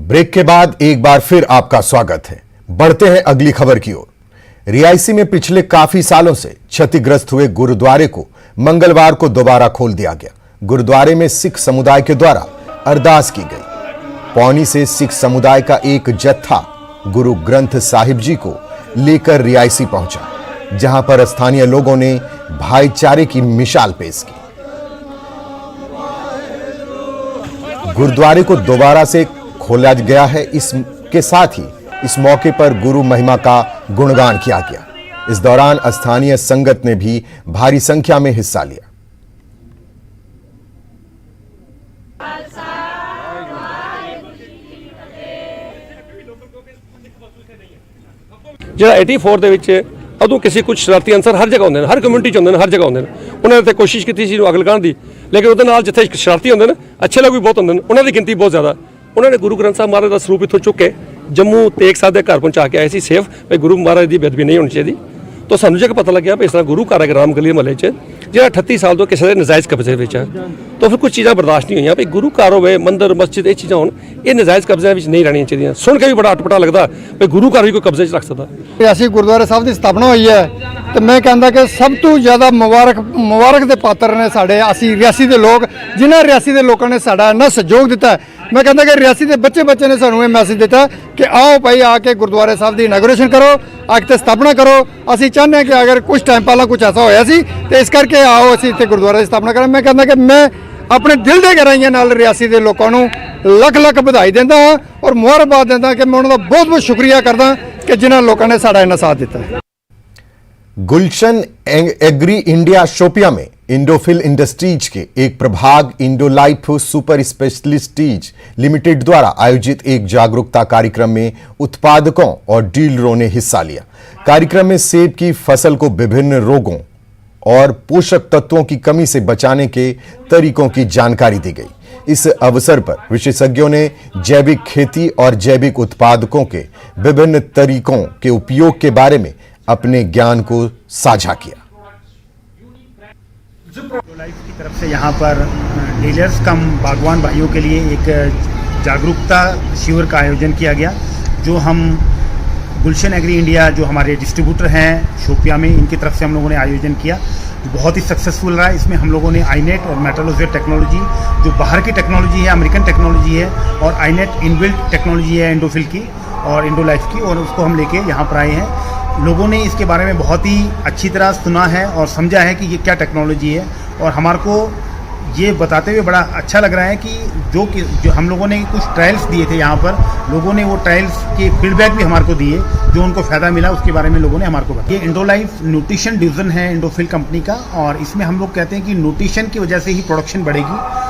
Break के बाद एक बार फिर आपका स्वागत है। बढ़ते हैं अगली खबर की ओर। रियासी में पिछले काफी सालों से क्षतिग्रस्त हुए गुरुद्वारे को मंगलवार को दोबारा खोल दिया गया। गुरुद्वारे में सिख समुदाय के द्वारा अरदास की गई। पौनी से सिख समुदाय का एक जत्था गुरु ग्रंथ साहिब जी को लेकर रियासी पहुंचा, जहां पर स्थानीय लोगों ने भाईचारे की मिसाल पेश की। गुरुद्वारे को दोबारा से खोला गया है। इसके साथ ही इस मौके पर गुरु महिमा का गुणगान किया गया। इस दौरान स्थानीय संगत ने भी भारी संख्या में हिस्सा लिया। ਜਿਹੜਾ 84 ਦੇ ਵਿੱਚ ਉਦੋਂ ਕਿਸੇ ਕੁਝ ਸ਼ਰਾਰਤੀ ਅਨਸਰ ਹਰ ਜਗ੍ਹਾ ਹੁੰਦੇ ਨੇ, ਹਰ ਕਮਿਊਨਿਟੀ 'ਚ ਹੁੰਦੇ ਨੇ, ਹਰ ਜਗ੍ਹਾ ਹੁੰਦੇ ਨੇ। ਉਹਨਾਂ ਨੇ ਤੇ ਕੋਸ਼ਿਸ਼ ਕੀਤੀ ਸੀ ਨੂੰ ਅੱਗ ਲਗਾਉਣ ਦੀ, ਲੇਕਿਨ ਉਹਦੇ ਨਾਲ ਜਿੱਥੇ ਸ਼ਰਾਰਤੀ ਹੁੰਦੇ ਨੇ, ਅੱਛੇ ਲੋਕ ਵੀ ਬਹੁਤ ਹੁੰਦੇ ਨੇ, ਉਹਨਾਂ ਦੀ ਗਿਣਤੀ ਬਹੁਤ ਜ਼ਿਆਦਾ। ਉਹਨਾਂ ਨੇ ਗੁਰੂ ਗ੍ਰੰਥ ਸਾਹਿਬ ਮਹਾਰਾਜ ਦਾ ਸਰੂਪ ਇੱਥੋਂ ਚੁੱਕ ਕੇ ਜੰਮੂ ਤੇਗ ਸਾਹਿਬ ਦੇ ਘਰ ਪਹੁੰਚਾ ਕੇ ਆਏ ਸੀ ਸੇਫ, ਵੀ ਗੁਰੂ ਮਹਾਰਾਜ ਦੀ ਬੇਅਦਬੀ ਨਹੀਂ ਹੋਣੀ ਚਾਹੀਦੀ। तो सानू जब पता लग्या भी इस तरह गुरु घर है राम गली महल जो 38 साल तो किसी नजायज़ कब्जे में है, तो फिर कुछ चीज़ा बर्दाश्त नहीं हुई भी गुरु घर हो मंदिर मस्जिद ये चीज़ा हो नजायज़ कब्जे नहीं रहनी चाहिए। सुन के भी बड़ा अटपटा लगता भी गुरु घर भी कोई कब्जे रख सकता। रियासी गुरुद्वारे साहब की स्थापना हुई है तो मैं कहता कि सब तो ज़्यादा मुबारक के पात्र ने साढ़े असी रियासी के लोग, जिन्हें रियासी के लोगों ने साड़ा इन्ना सहयोग दिता है। मैं कहता कि रियासी के बच्चे ने सानू ये मैसेज दिता कि आओ भाई आके गुरुद्वारे साहब की इनागोरेशन करो, आके स्थापना करो। असी चाहते हैं कि अगर कुछ टाइम पहला कुछ ऐसा होया सी तो इस करके आओ असी इत्थे गुरुद्वारे की स्थापना करें। मैं कहता कि मैं अपने दिल के गहराइयां नाल रियासी के लोगों को लख लख बधाई देंदा और मुबारकबाद देंदा कि मैं उन्होंने बहुत बहुत शुक्रिया करदा कि जिन्होंने लोगों ने साड़ा इन्ना साथ दिता है। गुलशन एग्री इंडिया शोपिया में इंडोफिल इंडस्ट्रीज के एक प्रभाग इंडोलाइफ सुपर स्पेशलिस्टीज लिमिटेड द्वारा आयोजित एक जागरूकता कार्यक्रम में उत्पादकों और डीलरों ने हिस्सा लिया। कार्यक्रम में सेब की फसल को विभिन्न रोगों और पोषक तत्वों की कमी से बचाने के तरीकों की जानकारी दी गई। इस अवसर पर विशेषज्ञों ने जैविक खेती और जैविक उत्पादकों के विभिन्न तरीकों के उपयोग के बारे में अपने ज्ञान को साझा किया। लाइफ की तरफ से यहाँ पर डीलर्स कम बागवान भाइयों के लिए एक जागरूकता शिविर का आयोजन किया गया, जो हम गुलशन एग्री इंडिया जो हमारे डिस्ट्रीब्यूटर हैं शोपिया में, इनकी तरफ से हम लोगों ने आयोजन किया। बहुत ही सक्सेसफुल रहा। इसमें हम लोगों ने आईनेट और मेटालोजेट टेक्नोलॉजी जो बाहर की टेक्नोलॉजी है, अमेरिकन टेक्नोलॉजी है, और आईनेट इनबिल्ट टेक्नोलॉजी है इंडोफिल की और इंडोलाइफ की, और उसको हम लेके यहाँ पर आए हैं। लोगों ने इसके बारे में बहुत ही अच्छी तरह सुना है और समझा है कि ये क्या टेक्नोलॉजी है, और हमारे को ये बताते हुए बड़ा अच्छा लग रहा है कि जो हम लोगों ने कुछ ट्रायल्स दिए थे यहाँ पर, लोगों ने वो ट्रायल्स के फीडबैक भी हमारे को दिए, जो उनको फ़ायदा मिला उसके बारे में लोगों ने हमारे को बताया। ये इंडोलाइफ न्यूट्रिशन डिवीज़न है इंडोफिल कंपनी का, और इसमें हम लोग कहते हैं कि न्यूट्रिशन की वजह से ही प्रोडक्शन बढ़ेगी।